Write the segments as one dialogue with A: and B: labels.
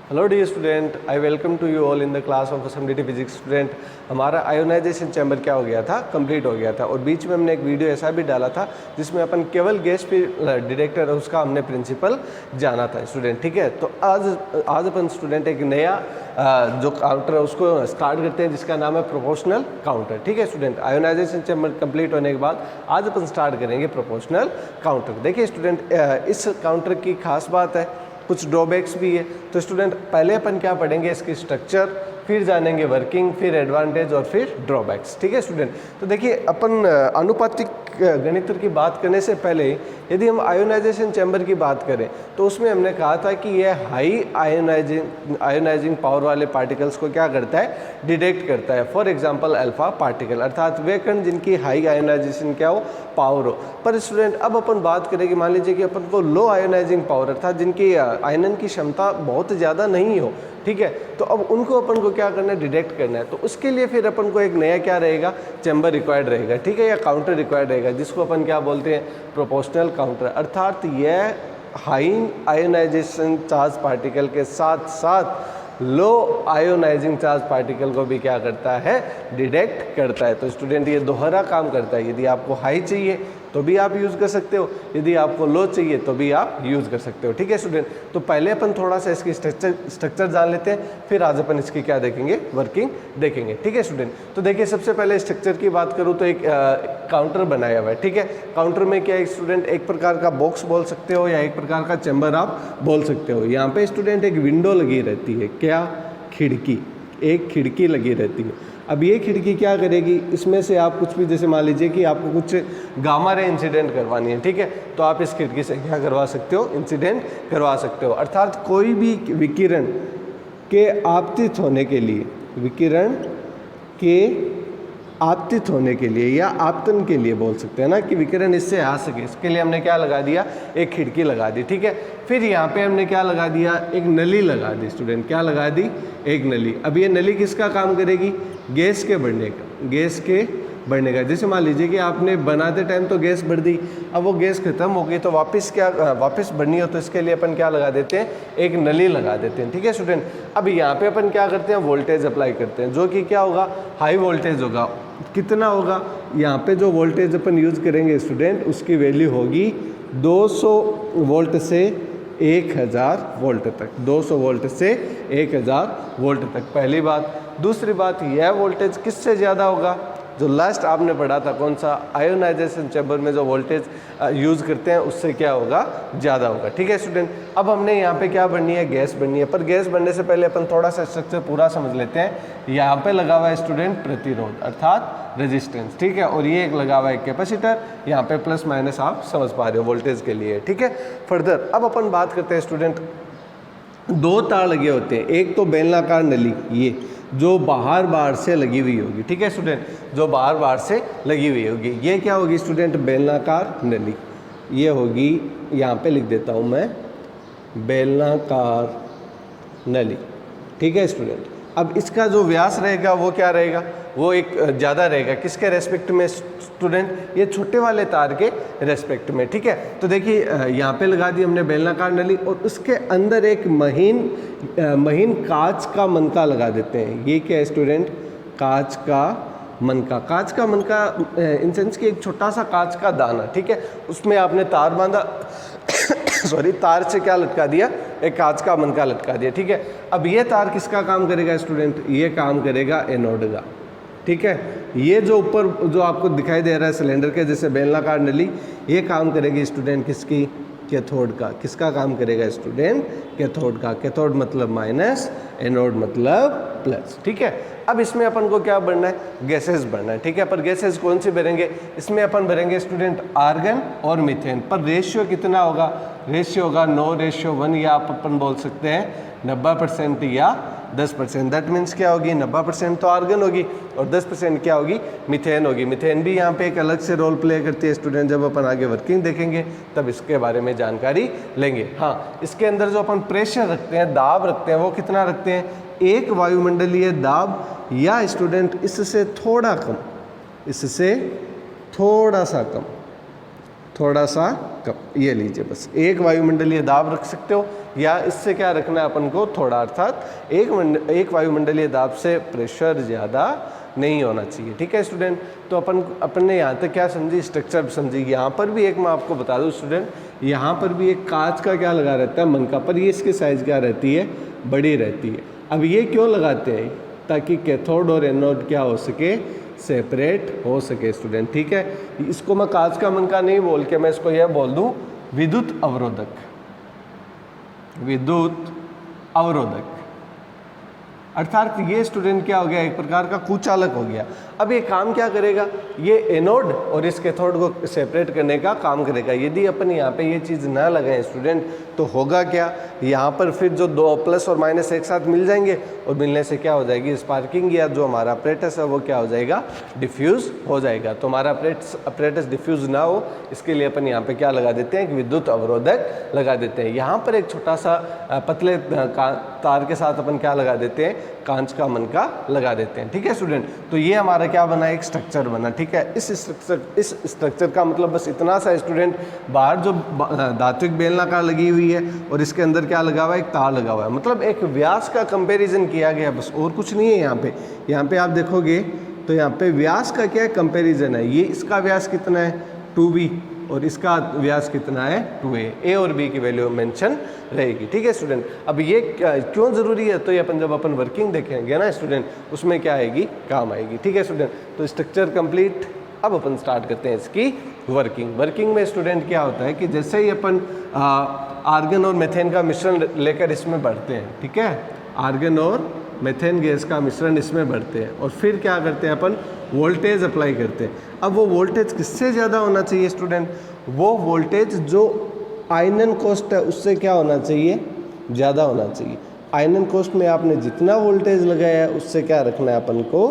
A: Hello dear student, I welcome to you all in the class of assembly physics. Student, हमारा ionisation chamber क्या हो गया था, complete हो गया था। और बीच में हमने एक वीडियो ऐसा भी डाला था जिसमें अपन केवल गैस डिटेक्टर उसका हमने प्रिंसिपल जाना था स्टूडेंट। ठीक है, तो आज अपन स्टूडेंट एक नया जो काउंटर है उसको स्टार्ट करते हैं जिसका नाम है प्रोपोर्शनल काउंटर। ठीक है स्टूडेंट, आयोनाइजेशन चैम्बर कंप्लीट होने के बाद आज अपन स्टार्ट करेंगे प्रोपोर्शनल काउंटर। देखिए स्टूडेंट, इस काउंटर की खास बात है, कुछ ड्रॉबैक्स भी है। तो स्टूडेंट पहले अपन क्या पढ़ेंगे, इसकी स्ट्रक्चर, फिर जानेंगे वर्किंग, फिर एडवांटेज और फिर ड्रॉबैक्स। ठीक है स्टूडेंट, तो देखिए अपन अनुपातिक गणित की बात करने से पहले यदि हम आयोनाइजेशन चैम्बर की बात करें तो उसमें हमने कहा था कि यह हाई आयोनाइजिंग पावर वाले पार्टिकल्स को क्या करता है, डिटेक्ट करता है। फॉर एग्जांपल अल्फा पार्टिकल, अर्थात वे कण जिनकी हाई आयोनाइजेशन क्या हो, पावर हो। पर स्टूडेंट अब अपन बात करेंगे, मान लीजिए कि अपन को लो आयोनाइजिंग पावर अर्थात जिनकी आयनन की क्षमता बहुत ज़्यादा नहीं हो। ठीक है, तो अब उनको अपन को क्या करना है, डिटेक्ट करना है। तो उसके लिए फिर अपन को एक नया क्या रहेगा, चैम्बर रिक्वायर्ड रहेगा। ठीक है, या काउंटर रिक्वायर्ड रहेगा जिसको अपन क्या बोलते हैं, प्रोपोर्शनल काउंटर। अर्थात यह हाई आयोनाइजेशन चार्ज पार्टिकल के साथ साथ लो आयोनाइजिंग चार्ज पार्टिकल को भी क्या करता है, डिटेक्ट करता है। तो स्टूडेंट ये दोहरा काम करता है। यदि आपको हाई चाहिए तो भी आप यूज़ कर सकते हो, यदि आपको लो चाहिए तो भी आप यूज़ कर सकते हो। ठीक है स्टूडेंट, तो पहले अपन थोड़ा सा इसकी स्ट्रक्चर जान लेते हैं, फिर आज अपन इसकी क्या देखेंगे, वर्किंग देखेंगे। ठीक है स्टूडेंट, तो देखिए सबसे पहले स्ट्रक्चर की बात करूँ तो एक काउंटर बनाया हुआ है। ठीक है, काउंटर में क्या है स्टूडेंट, एक प्रकार का बॉक्स बोल सकते हो या एक प्रकार का चैम्बर आप बोल सकते हो। यहाँ पे स्टूडेंट एक विंडो लगी रहती है, क्या, खिड़की, एक खिड़की लगी रहती है। अब ये खिड़की क्या करेगी, इसमें से आप कुछ भी, जैसे मान लीजिए कि आपको कुछ गामा रे इंसिडेंट करवानी है, ठीक है, तो आप इस खिड़की से क्या करवा सकते हो, इंसिडेंट करवा सकते हो। अर्थात कोई भी विकिरण के आपतित होने के लिए, विकिरण के आपतित होने के लिए या आपतन के लिए बोल सकते हैं ना, कि विकिरण इससे आ सके, इसके लिए हमने क्या लगा दिया, एक खिड़की लगा दी। ठीक है, फिर यहाँ पे हमने क्या लगा दिया, एक नली लगा दी। स्टूडेंट क्या लगा दी, एक नली। अब ये नली किसका काम करेगी, गैस के बढ़ने का, गैस के बढ़ने का। जैसे मान लीजिए कि आपने बनाते टाइम तो गैस बढ़ दी, अब वो गैस खत्म हो गई तो वापस बढ़नी हो तो इसके लिए अपन क्या लगा देते हैं, एक नली लगा देते हैं। ठीक है स्टूडेंट, अब यहाँ पे अपन क्या करते हैं, वोल्टेज अप्लाई करते हैं, जो कि क्या होगा, हाई वोल्टेज होगा। कितना होगा, यहाँ पे जो वोल्टेज अपन यूज़ करेंगे स्टूडेंट, उसकी वैल्यू होगी 200 वोल्ट से 1000 वोल्ट तक, 200 वोल्ट से 1000 वोल्ट तक, पहली बात। दूसरी बात, यह वोल्टेज किससे ज़्यादा होगा, जो लास्ट आपने पढ़ा था, कौन सा, आयोनाइजेशन चैम्बर में जो वोल्टेज यूज़ करते हैं उससे क्या होगा, ज़्यादा होगा। ठीक है स्टूडेंट, अब हमने यहाँ पे क्या बढ़नी है, गैस बढ़नी है। पर गैस बढ़ने से पहले अपन थोड़ा सा स्ट्रक्चर पूरा समझ लेते हैं। यहाँ पे लगा हुआ है स्टूडेंट प्रतिरोध अर्थात रेजिस्टेंस। ठीक है, और ये एक लगा हुआ है कैपेसिटर, यहाँ पे प्लस माइनस आप समझ पा रहे हो, वोल्टेज के लिए। ठीक है, फर्दर अब अपन बात करते हैं स्टूडेंट, दो तार लगे होते हैं, एक तो बेलनाकार नली, ये जो बाहर से लगी हुई होगी। ठीक है स्टूडेंट, जो बाहर से लगी हुई होगी, ये क्या होगी स्टूडेंट, बेलनाकार नली। ये होगी, यहाँ पे लिख देता हूँ मैं, बेलनाकार नली। ठीक है स्टूडेंट, अब इसका जो व्यास रहेगा वो क्या रहेगा, वो एक ज़्यादा रहेगा, किसके रेस्पेक्ट में स्टूडेंट, ये छोटे वाले तार के रेस्पेक्ट में। ठीक है, तो देखिए यहाँ पे लगा दी हमने बेलनाकार नली और उसके अंदर एक महीन कांच का मनका लगा देते हैं। ये क्या है स्टूडेंट, कांच का मनका। कांच का मनका इन सेंस कि एक छोटा सा कांच का दाना। ठीक है, उसमें आपने तार बांधा सॉरी, तार से क्या लटका दिया, एक कांच का मनका लटका दिया। ठीक है, अब ये तार किसका काम करेगा स्टूडेंट, ये काम करेगा एनोड का। ठीक है, ये जो ऊपर जो आपको दिखाई दे रहा है सिलेंडर के जैसे बेलनाकार नली, ये काम करेगी स्टूडेंट किसकी, कैथोड का। किसका काम करेगा स्टूडेंट, कैथोड का। कैथोड मतलब माइनस, एनोड मतलब प्लस। ठीक है, अब इसमें अपन को क्या बढ़ना है, गैसेस बढ़ना है। ठीक है, पर गैसेस कौन सी भरेंगे, इसमें अपन भरेंगे स्टूडेंट आर्गन और मीथेन। पर रेशियो कितना होगा, रेशियो होगा 9:1, या आप अपन बोल सकते हैं 90% या 10%। दैट मीन्स क्या होगी, 90% तो आर्गन होगी और 10% क्या होगी, मीथेन होगी। मीथेन भी यहाँ पे एक अलग से रोल प्ले करती है स्टूडेंट, जब अपन आगे वर्किंग देखेंगे तब इसके बारे में जानकारी लेंगे। हाँ, इसके अंदर जो अपन प्रेशर रखते हैं, दाब रखते हैं, वो कितना रखते हैं, एक वायुमंडलीय दाब या स्टूडेंट इससे थोड़ा कम, इससे थोड़ा सा कम, थोड़ा सा कम, ये लीजिए बस एक वायुमंडलीय दाब रख सकते हो, या इससे क्या रखना है अपन को थोड़ा, अर्थात एक वायुमंडलीय दाब से प्रेशर ज़्यादा नहीं होना चाहिए। ठीक है स्टूडेंट, तो अपन ने यहाँ तक क्या समझी, स्ट्रक्चर समझी। यहाँ पर भी एक मैं आपको बता दूँ स्टूडेंट, यहाँ पर भी एक कांच का क्या लगा रहता है, मनका, पर ये इसकी साइज़ क्या रहती है, बड़ी रहती है। अब ये क्यों लगाते हैं, ताकि कैथोड और एनोड क्या हो सके, सेपरेट हो सके स्टूडेंट। ठीक है, इसको मैं कांच का मनका नहीं बोल के मैं इसको यह बोल दूँ विद्युत अवरोधक, विद्युत अवरोधक, अर्थात ये स्टूडेंट क्या हो गया, एक प्रकार का कुचालक हो गया। अब ये काम क्या करेगा, ये एनोड और इस कैथोड को सेपरेट करने का काम करेगा। यदि अपन यहाँ पे ये चीज़ ना लगाएं स्टूडेंट, तो होगा क्या, यहाँ पर फिर जो दो प्लस और माइनस एक साथ मिल जाएंगे, और मिलने से क्या हो जाएगी, स्पार्किंग, या जो हमारा अपरेटस है वो क्या हो जाएगा, डिफ्यूज़ हो जाएगा। तो हमारा अपरेटस डिफ्यूज़ ना हो, इसके लिए अपन यहाँ पे क्या लगा देते हैं, एक विद्युत अवरोधक लगा देते हैं। यहाँ पर एक छोटा सा पतले तार के साथ अपन क्या लगा देते हैं, कांच का मनका लगा देते हैं। ठीक है स्टूडेंट, तो ये हमारा क्या बना, एक स्ट्रक्चर बना। ठीक है, इस स्ट्रक्चर का मतलब बस इतना सा स्टूडेंट, बाहर जो धात्विक बेलनाकार लगी हुई है और इसके अंदर क्या लगा हुआ है, एक तार लगा हुआ है, मतलब एक व्यास का कंपैरिजन किया गया, बस और कुछ नहीं है। यहाँ पे आप देखोगे तो यहाँ पे व्यास का क्या कंपैरिजन है, ये इसका व्यास कितना है 2b और इसका व्यास कितना है 2a, ए और बी की वैल्यू मेंशन रहेगी। ठीक है स्टूडेंट, अब ये क्यों ज़रूरी है, तो ये जब अपन वर्किंग देखेंगे ना स्टूडेंट, उसमें क्या आएगी, काम आएगी। ठीक है स्टूडेंट, तो स्ट्रक्चर कंप्लीट। अब अपन स्टार्ट करते हैं इसकी वर्किंग में स्टूडेंट क्या होता है कि जैसे ही अपन आर्गन और मेथेन का मिश्रण लेकर इसमें बढ़ते हैं, ठीक है, आर्गन और मेथेन गैस का मिश्रण इसमें भरते हैं और फिर क्या करते हैं अपन, वोल्टेज अप्लाई करते हैं। अब वो वोल्टेज किससे ज़्यादा होना चाहिए स्टूडेंट, वो वोल्टेज जो आयनन कोष्ठ है उससे क्या होना चाहिए, ज़्यादा होना चाहिए। आयनन कोष्ठ में आपने जितना वोल्टेज लगाया है उससे क्या रखना है अपन को,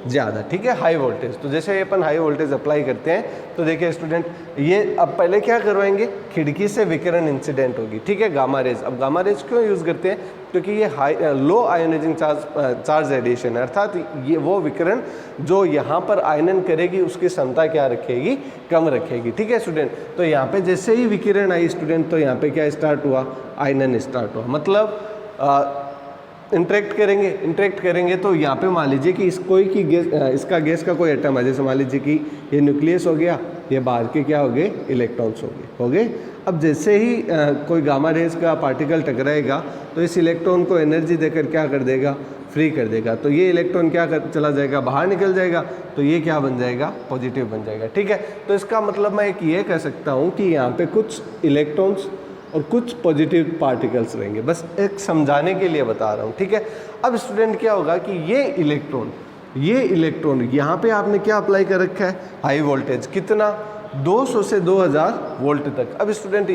A: ज़्यादा। ठीक है, हाई वोल्टेज। तो जैसे ही अपन हाई वोल्टेज अप्लाई करते हैं तो देखिए स्टूडेंट, ये अब पहले क्या करवाएंगे, खिड़की से विकिरण इंसिडेंट होगी। ठीक है, गामा रेज। अब गामा रेज क्यों यूज़ करते हैं, क्योंकि ये लो आयोनाइजिंग चार्ज रेडिएशन है, अर्थात ये वो विकिरण जो यहाँ पर आयनन करेगी उसकी क्षमता क्या रखेगी, कम रखेगी। ठीक है स्टूडेंट, तो यहाँ पे जैसे ही विकिरण आई स्टूडेंट, तो यहाँ पे क्या स्टार्ट हुआ, आयनन स्टार्ट हुआ, मतलब इंटरेक्ट करेंगे तो यहाँ पे मान लीजिए कि इसका गैस का कोई एटम है, जैसे मान लीजिए कि ये न्यूक्लियस हो गया, ये बाहर के क्या हो गए, इलेक्ट्रॉन्स हो गए। अब जैसे ही कोई गामा रेज का पार्टिकल टकराएगा तो इस इलेक्ट्रॉन को एनर्जी देकर क्या कर देगा, फ्री कर देगा। तो ये इलेक्ट्रॉन क्या चला जाएगा, बाहर निकल जाएगा, तो ये क्या बन जाएगा, पॉजिटिव बन जाएगा। ठीक है, तो इसका मतलब मैं एक ये कह सकता हूँ कि यहाँ पे कुछ इलेक्ट्रॉन्स और कुछ पॉजिटिव पार्टिकल्स रहेंगे, बस एक समझाने के लिए बता रहा हूँ। ठीक है, अब स्टूडेंट क्या होगा कि ये इलेक्ट्रॉन यहाँ पे आपने क्या अप्लाई कर रखा है, हाई वोल्टेज, कितना, 200 से 2000 वोल्ट तक। अब स्टूडेंट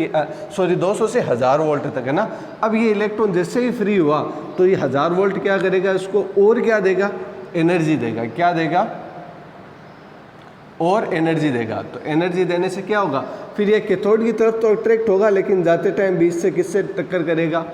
A: 200 से 1000 वोल्ट तक है ना। अब ये इलेक्ट्रॉन जैसे ही फ्री हुआ तो ये 1000 वोल्ट क्या करेगा, इसको और क्या देगा, एनर्जी देगा। क्या देगा, और एनर्जी देगा। तो एनर्जी देने से क्या होगा, फिर ये कैथोड की तरफ तो अट्रैक्ट होगा, लेकिन जाते टाइम बीच से किससे टक्कर करेगा,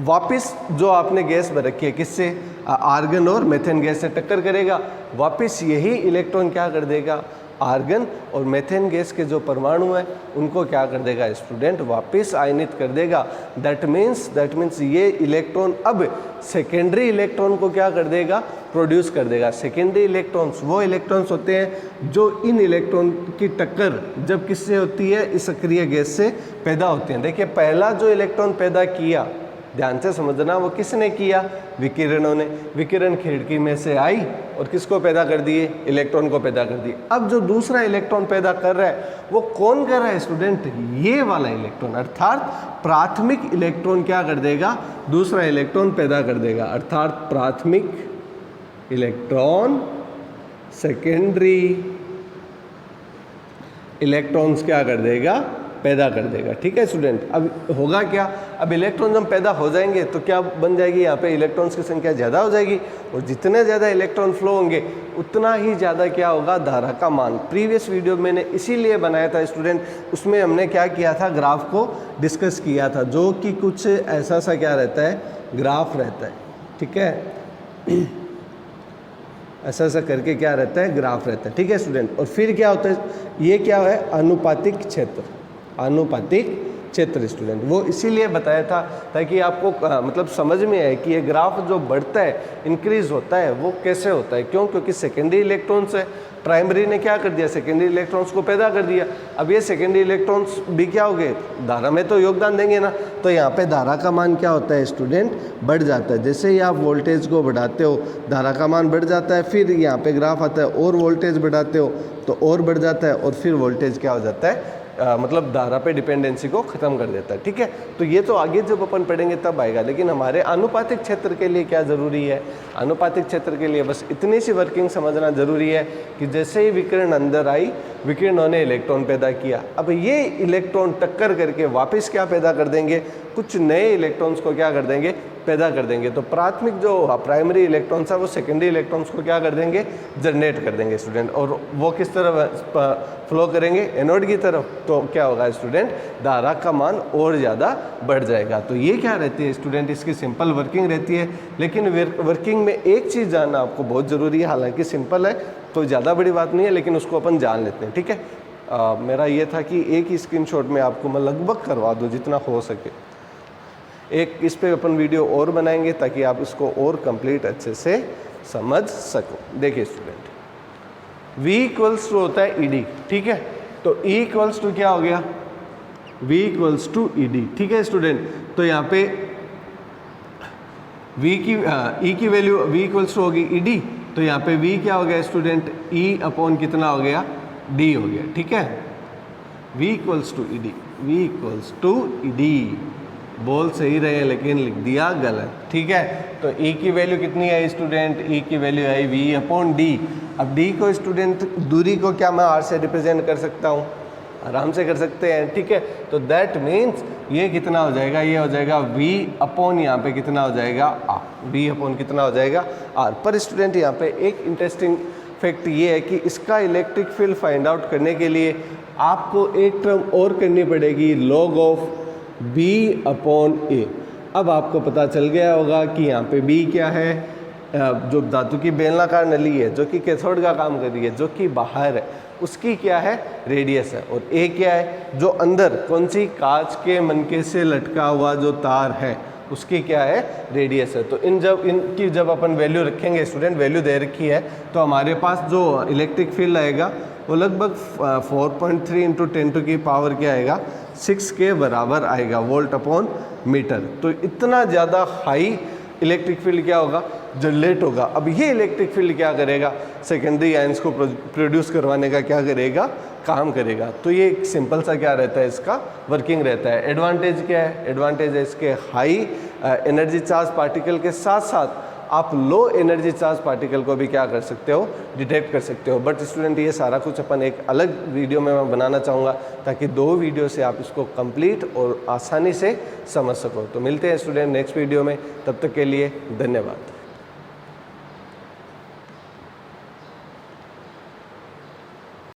A: वापस जो आपने गैस भर रखी है किससे, आर्गन और मेथेन गैस से टक्कर करेगा। वापस यही इलेक्ट्रॉन क्या कर देगा, आर्गन और मेथेन गैस के जो परमाणु हैं उनको क्या कर देगा स्टूडेंट, वापस आयनित कर देगा। दैट मीन्स ये इलेक्ट्रॉन अब सेकेंडरी इलेक्ट्रॉन को क्या कर देगा, प्रोड्यूस कर देगा। सेकेंडरी इलेक्ट्रॉन्स वो इलेक्ट्रॉन्स होते हैं जो इन इलेक्ट्रॉन की टक्कर जब किससे होती है, इस सक्रिय गैस से पैदा होते हैं। देखिए पहला जो इलेक्ट्रॉन पैदा किया, ध्यान से समझना, वो किसने किया, विकिरणों ने। विकिरण खिड़की में से आई और किसको पैदा कर दिए, इलेक्ट्रॉन को पैदा कर दिए। अब जो दूसरा इलेक्ट्रॉन पैदा कर रहा है वो कौन कर रहा है स्टूडेंट, ये वाला इलेक्ट्रॉन, अर्थात प्राथमिक इलेक्ट्रॉन क्या कर देगा, दूसरा इलेक्ट्रॉन पैदा कर देगा। अर्थात प्राथमिक इलेक्ट्रॉन सेकेंडरी इलेक्ट्रॉन्स क्या कर देगा, पैदा कर देगा। ठीक है स्टूडेंट, अब होगा क्या, अब इलेक्ट्रॉन जब पैदा हो जाएंगे तो क्या बन जाएगी, यहाँ पे इलेक्ट्रॉन्स की संख्या ज़्यादा हो जाएगी और जितने ज़्यादा इलेक्ट्रॉन फ्लो होंगे उतना ही ज़्यादा क्या होगा, धारा का मान। प्रीवियस वीडियो मैंने इसीलिए बनाया था स्टूडेंट, उसमें हमने क्या किया था, ग्राफ को डिस्कस किया था, जो कि कुछ ऐसा सा क्या रहता है, ग्राफ रहता है। ठीक है, ऐसा ऐसा करके क्या रहता है, ग्राफ रहता है। ठीक है स्टूडेंट, और फिर क्या होता है, ये क्या है, अनुपातिक क्षेत्र, अनुपातिक क्षेत्र स्टूडेंट, वो इसीलिए बताया था ताकि आपको मतलब समझ में आए कि ये ग्राफ जो बढ़ता है, इंक्रीज होता है, वो कैसे होता है, क्यों, क्योंकि सेकेंडरी इलेक्ट्रॉन्स है, प्राइमरी ने क्या कर दिया, सेकेंडरी इलेक्ट्रॉन्स को पैदा कर दिया। अब ये सेकेंडरी इलेक्ट्रॉन्स भी क्या हो गए, धारा में तो योगदान देंगे ना, तो यहाँ पे धारा का मान क्या होता है स्टूडेंट, बढ़ जाता है। जैसे ही आप वोल्टेज को बढ़ाते हो धारा का मान बढ़ जाता है, फिर यहाँ पे ग्राफ आता है, और वोल्टेज बढ़ाते हो तो और बढ़ जाता है, और फिर वोल्टेज क्या हो जाता है, मतलब धारा पे डिपेंडेंसी को ख़त्म कर देता है। ठीक है, तो ये तो आगे जब अपन पढ़ेंगे तब आएगा, लेकिन हमारे अनुपातिक क्षेत्र के लिए क्या ज़रूरी है, अनुपातिक क्षेत्र के लिए बस इतनी सी वर्किंग समझना ज़रूरी है कि जैसे ही विकिरण अंदर आई, विकिरणों ने इलेक्ट्रॉन पैदा किया, अब ये इलेक्ट्रॉन टक्कर करके वापस क्या पैदा कर देंगे, कुछ नए इलेक्ट्रॉन्स को क्या कर देंगे, पैदा कर देंगे। तो प्राथमिक जो प्राइमरी इलेक्ट्रॉन्स है वो सेकेंडरी इलेक्ट्रॉन्स को क्या कर देंगे, जनरेट कर देंगे स्टूडेंट, और वो किस तरफ फ्लो करेंगे, एनोड की तरफ। तो क्या होगा स्टूडेंट, धारा का मान और ज़्यादा बढ़ जाएगा। तो ये क्या रहती है स्टूडेंट, इसकी सिंपल वर्किंग रहती है, लेकिन वर्किंग में एक चीज़ जानना आपको बहुत ज़रूरी है, हालांकि सिंपल है, कोई ज़्यादा बड़ी बात नहीं है, लेकिन उसको अपन जान लेते हैं। ठीक है, मेरा ये था कि एक ही स्क्रीनशॉट में आपको मैं लगभग करवा दूँ जितना हो सके। एक इस पे अपन वीडियो और बनाएंगे ताकि आप इसको और कंप्लीट अच्छे से समझ सको। देखिए स्टूडेंट, V इक्वल्स टू होता है ED। ठीक है, तो E इक्वल्स टू क्या हो गया, V इक्वल्स टू ED। ठीक है स्टूडेंट, तो यहाँ पे E की वैल्यू V इक्वल्स टू होगी ED, तो यहाँ पे V क्या हो गया स्टूडेंट, E अपॉन कितना हो गया, D हो गया। ठीक है, V equals to ED, V equals to ED, बोल सही रहे लेकिन लिख दिया गलत। ठीक है, तो E की वैल्यू कितनी है स्टूडेंट, E की वैल्यू है V अपॉन D। अब D को स्टूडेंट, दूरी को क्या मैं R से रिप्रेजेंट कर सकता हूँ, आराम से कर सकते हैं। ठीक है, तो दैट मीन्स ये कितना हो जाएगा, ये हो जाएगा V अपॉन यहाँ पे कितना हो जाएगा R, V अपॉन कितना हो जाएगा R। पर स्टूडेंट यहाँ पे एक इंटरेस्टिंग फैक्ट ये है कि इसका इलेक्ट्रिक फील्ड फाइंड आउट करने के लिए आपको एक टर्म और करनी पड़ेगी, log of B upon A। अब आपको पता चल गया होगा कि यहाँ पे B क्या है, जो धातु की बेलनाकार नली है जो कि कैथोड का काम कर रही है, जो कि बाहर है, उसकी क्या है, रेडियस है, और A क्या है, जो अंदर कौन सी, कांच के मनके से लटका हुआ जो तार है, उसकी क्या है, रेडियस है। तो इनकी जब अपन वैल्यू रखेंगे स्टूडेंट, वैल्यू दे रखी है, तो हमारे पास जो इलेक्ट्रिक फील्ड आएगा वो लगभग 4.3 इंटू 10 टू की पावर क्या आएगा, 6 के बराबर आएगा, वोल्ट अपॉन मीटर। तो इतना ज़्यादा हाई इलेक्ट्रिक फील्ड क्या होगा, जनरेट होगा। अब ये इलेक्ट्रिक फील्ड क्या करेगा, सेकेंडरी आयंस को प्रोड्यूस करवाने का क्या करेगा, काम करेगा। तो ये एक सिंपल सा क्या रहता है, इसका वर्किंग रहता है। एडवांटेज क्या है, एडवांटेज है इसके हाई एनर्जी चार्ज पार्टिकल के साथ साथ आप लो एनर्जी चार्ज पार्टिकल को भी क्या कर सकते हो, डिटेक्ट कर सकते हो। बट स्टूडेंट ये सारा कुछ अपन एक अलग वीडियो में मैं बनाना चाहूँगा ताकि 2 वीडियो से आप इसको कंप्लीट और आसानी से समझ सको। तो मिलते हैं स्टूडेंट नेक्स्ट वीडियो में, तब तक के लिए धन्यवाद।